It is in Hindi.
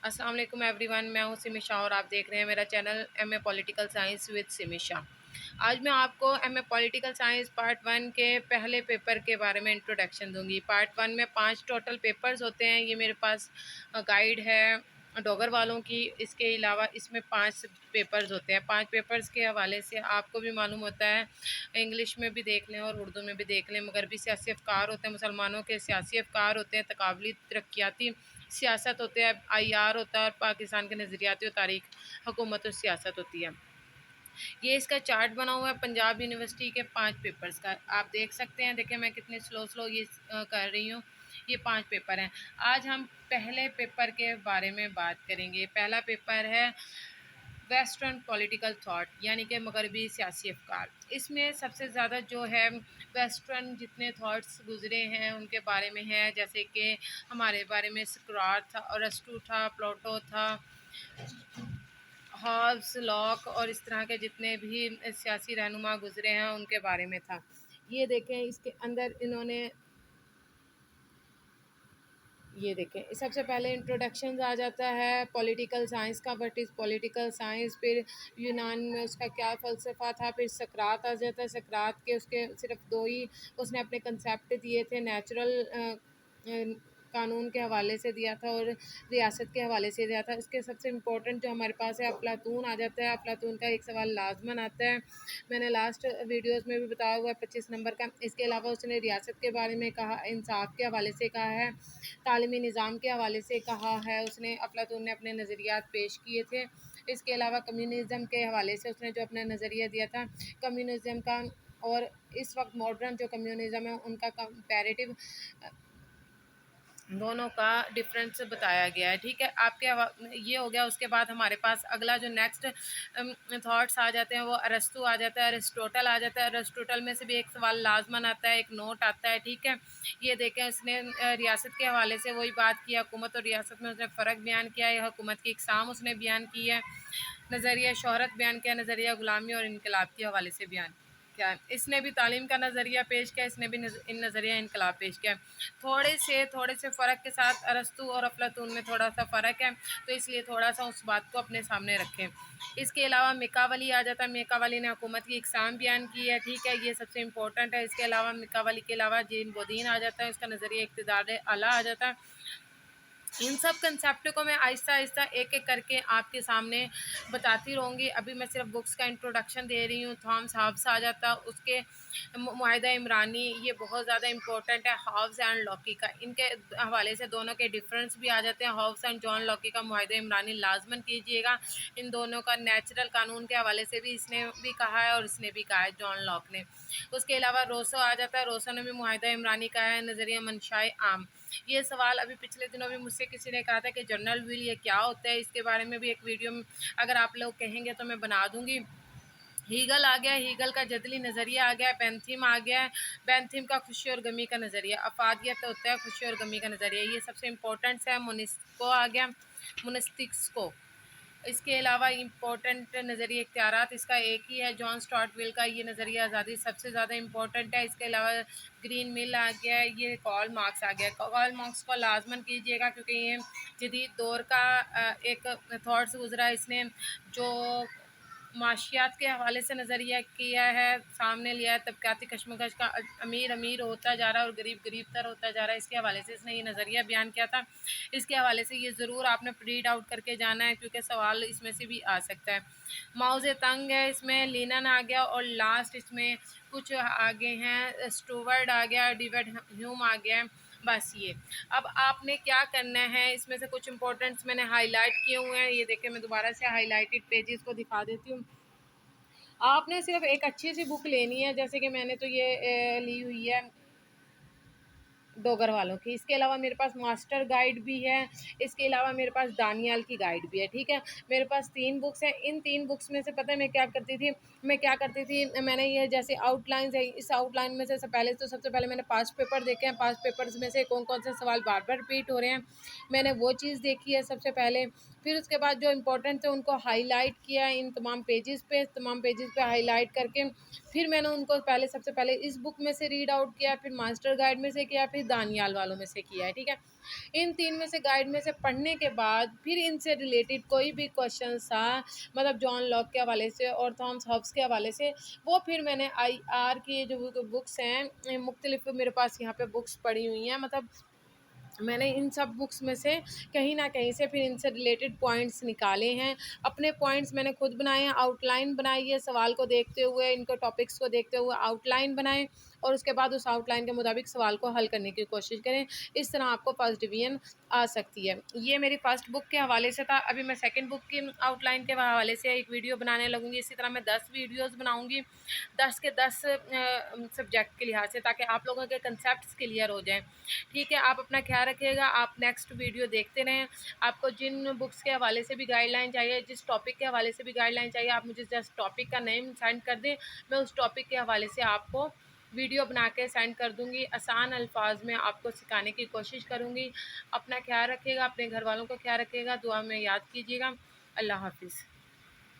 अस्सलाम वालेकुम एवरीवन, मैं हूं सिमिशा और आप देख रहे हैं मेरा channel MA political science with Simisha. आज मैं आपको एमए पॉलिटिकल साइंस पार्ट 1 के पहले पेपर के बारे में इंट्रोडक्शन दूंगी। पार्ट 1 में 5 टोटल पेपर्स होते हैं। ये मेरे पास गाइड है डॉगर वालों की। इसके अलावा इसमें 5 पेपर्स होते हैं। 5 पेपर्स के हवाले से आपको भी मालूम होता है, इंग्लिश में भी देख लें और उर्दू में भी देख लें। मगरबी सियासी अफकार होते हैं, मुसलमानों के सियासी अफकार होते हैं, तकाबली तरक्याती सियासत होते हैं, आईआर होता है, और पाकिस्तान के नज़रियाती और तारीख, हुकूमत और सियासत होती है। ये इसका चार्ट बना हुआ है पंजाब यूनिवर्सिटी के 5 पेपर्स का। आप देख सकते हैं, देखिए मैं कितने स्लो ये कर रही हूँ। ये 5 पेपर हैं। आज हम पहले पेपर के बारे में बात करेंगे। पहला पेपर है वेस्टर्न पॉलिटिकल थॉट, यानी कि मगरबी सियासी अफकार। इसमें सबसे ज़्यादा जो है वेस्टर्न जितने थॉट्स गुजरे हैं उनके बारे में है, जैसे कि हमारे बारे में सुकरात था, अरस्तू था, प्लेटो था, हॉब्स, लॉक और इस तरह के जितने भी सियासी रहनुमा गुजरे हैं उनके बारे में था। ये देखें, इसके अंदर इन्होंने ये देखें, सबसे पहले इंट्रोडक्शन आ जाता है पॉलिटिकल साइंस का, व्हाट इज़ पॉलिटिकल साइंस। फिर यूनान में उसका क्या फ़लसफ़ा था। फिर सकरात आ जाता है। सकरात के उसके सिर्फ 2 ही उसने अपने कंसेप्ट दिए थे, नेचुरल कानून के हवाले से दिया था और रियासत के हवाले से दिया था। इसके सबसे इम्पोर्टेंट जो हमारे पास है अफलातून आ जाता है। अफलातून का एक सवाल लाजमन आता है, मैंने लास्ट वीडियोस में भी बताया हुआ है 25 नंबर का। इसके अलावा उसने रियासत के बारे में कहा, इंसाफ के हवाले से कहा है, तालीमी निज़ाम के हवाले से कहा है। उसने अफलातून ने अपने नज़रियात पेश किए थे। इसके अलावा कम्युनिज़म के हवाले से उसने जो अपना नज़रिया दिया था कम्युनिज़म का, और इस वक्त मॉडर्न जो कम्युनिज़म है उनका कंपैरेटिव दोनों का डिफरेंस बताया गया है। ठीक है, आपके ये हो गया। उसके बाद हमारे पास अगला जो नेक्स्ट थॉट्स आ जाते हैं वो अरस्तू आ जाता है, अरिस्टोटल आ जाता है। अरिस्टोटल में से भी एक सवाल लाजमन आता है, एक नोट आता है। ठीक है, ये देखें, उसने रियासत के हवाले से वही बात किया, हुकूमत और रियासत में उसने फ़र्क बयान किया है, हुकूमत की इकसाम उसने बयान की है, नज़रिया शोहरत बयान किया, नज़रिया ग़ुलामी और इनकलाब के हवाले से बयान क्या है। इसने भी तालीम का नज़रिया पेश किया, इसने भी इन नज़रिया इनकलाब पेश किया। थोड़े से फ़र्क के साथ अरस्तू और अफलातून में थोड़ा सा फ़र्क है, तो इसलिए थोड़ा सा उस बात को अपने सामने रखें। इसके अलावा मिकावली आ जाता है। मिकावली ने हुकूमत की इकसाम बयान की है। ठीक है, ये सबसे इम्पोर्टेंट है। इसके अलावा मिकावली के अलावा जीन बोदीन आ जाता है, उसका नज़रिया इक़्तिदार आला आ जाता है। इन सब कंसेप्ट को मैं आहिस्ता आहिस्ता एक एक करके आपके सामने बताती रहूँगी। अभी मैं सिर्फ बुक्स का इंट्रोडक्शन दे रही हूँ। थॉमस हॉब्स आ जाता, उसके मुआहिदा इमरानी, ये बहुत ज़्यादा इंपॉर्टेंट है। हॉब्स एंड लॉकी का, इनके हवाले से दोनों के डिफरेंस भी आ जाते हैं। हॉब्स एंड जॉन लॉकी का मुआहिदा इमरानी लाजमन कीजिएगा। इन दोनों का नेचुरल कानून के हवाले से भी इसने भी कहा है और इसने भी कहा है, जॉन लॉक ने। उसके अलावा रोसो आ जाता है। रोसो ने भी मुआहिदा इमरानी कहा है, नज़रिया मंशाए आम। ये सवाल अभी पिछले दिनों भी मुझसे किसी ने कहा था कि जनरल विल ये क्या होता है। इसके बारे में भी एक वीडियो में अगर आप लोग कहेंगे तो मैं बना दूंगी। हीगल आ गया, हीगल का जदली नज़रिया आ गया। बेंथिम आ गया है, बेंथिम का खुशी और गमी का नज़रिया। अफादियत होता है खुशी और गमी का नज़रिया, ये सबसे इम्पोर्टेंट है। मोनिस्को आ गया, मोनिस्टिक्सको। इसके अलावा इम्पोर्टेंट नज़रिया इख्तियारात, इसका एक ही है, जॉन स्टुअर्ट मिल का। ये नज़रिया आज़ादी सबसे ज़्यादा इम्पोर्टेंट है। इसके अलावा ग्रीन मिल आ गया, ये कार्ल मार्क्स आ गया। कार्ल मार्क्स को लाजमन कीजिएगा क्योंकि ये जदीद दौर का एक थॉट्स गुजरा। इसने जो माशियात के हवाले से नज़रिया किया है, सामने लिया है, तबक़ाती कशमकश का, अमीर अमीर होता जा रहा है और गरीब गरीब तर होता जा रहा है, इसके हवाले से इसने ये नज़रिया बयान किया था। इसके हवाले से ये ज़रूर आपने रीड आउट करके जाना है क्योंकि सवाल इसमें से भी आ सकता है। माओ ज़ेतुंग है, इसमें लिनन आ गया, और लास्ट इसमें कुछ आगे हैं, स्टुअर्ट आ गया, डेविड ह्यूम आ गया। बस ये, अब आपने क्या करना है, इसमें से कुछ इंपॉर्टेंट्स मैंने हाईलाइट किए हुए हैं। ये देखिए, मैं दोबारा से हाईलाइटेड पेजेस को दिखा देती हूँ। आपने सिर्फ एक अच्छी सी बुक लेनी है, जैसे कि मैंने तो ये ली हुई है डोगर वालों की। इसके अलावा मेरे पास मास्टर गाइड भी है। इसके अलावा मेरे पास दानियाल की गाइड भी है। ठीक है, मेरे पास 3 बुक्स हैं। इन 3 बुक्स में से पता है मैं क्या करती थी, मैंने ये जैसे आउटलाइंस है, इस आउटलाइन में से सबसे पहले मैंने 5 पेपर देखे हैं। 5 पेपर्स में से कौन कौन से सवाल बार बार रिपीट हो रहे हैं, मैंने वो चीज़ देखी है सबसे पहले। फिर उसके बाद जो इम्पोर्टेंट थे उनको हाईलाइट किया इन तमाम पेजेस पे हाईलाइट करके फिर मैंने उनको पहले सबसे पहले इस बुक में से रीड आउट किया, फिर मास्टर गाइड में से किया, फिर दानियाल वालों में से किया है, ठीक है। इन 3 में से गाइड में से पढ़ने के बाद फिर इनसे रिलेटेड कोई भी क्वेश्चन था, मतलब जॉन लॉक के हवाले से और थॉमस हॉब्स के हवाले से, वो फिर मैंने आईआर की जो बुक्स हैं, मुख्तलिफ मेरे पास यहाँ पे बुक्स पड़ी हुई हैं, मतलब मैंने इन सब बुक्स में से कहीं न कहीं से फिर इनसे रिलेटेड पॉइंट्स निकाले हैं। अपने पॉइंट्स मैंने खुद बनाए हैं, आउटलाइन बनाई है सवाल को देखते हुए, इनको टॉपिक्स को देखते हुए आउटलाइन बनाएँ और उसके बाद उस आउटलाइन के मुताबिक सवाल को हल करने की कोशिश करें। इस तरह आपको फर्स्ट डिवीज़न आ सकती है। ये मेरी फर्स्ट बुक के हवाले से था। अभी मैं सेकंड बुक की आउटलाइन के हवाले से एक वीडियो बनाने लगूँगी। इसी तरह मैं 10 वीडियोज़ बनाऊँगी, 10 के 10 सब्जेक्ट के लिहाज से, ताकि आप लोगों के कंसेप्ट्स क्लियर हो जाएँ। ठीक है, आप अपना ख्याल रखिएगा, आप नेक्स्ट वीडियो देखते रहें। आपको जिन बुक्स के हवाले से भी गाइडलाइन चाहिए, जिस टॉपिक के हवाले से भी गाइडलाइन चाहिए, आप मुझे जस्ट टॉपिक का नेम सेंड कर दें, मैं उस टॉपिक के हवाले से आपको वीडियो बना के सेंड कर दूँगी। आसान अल्फाज में आपको सिखाने की कोशिश करूँगी। अपना ख्याल रखिएगा, अपने घर वालों का ख्याल रखिएगा, दुआ में याद कीजिएगा। अल्लाह हाफ़िज़।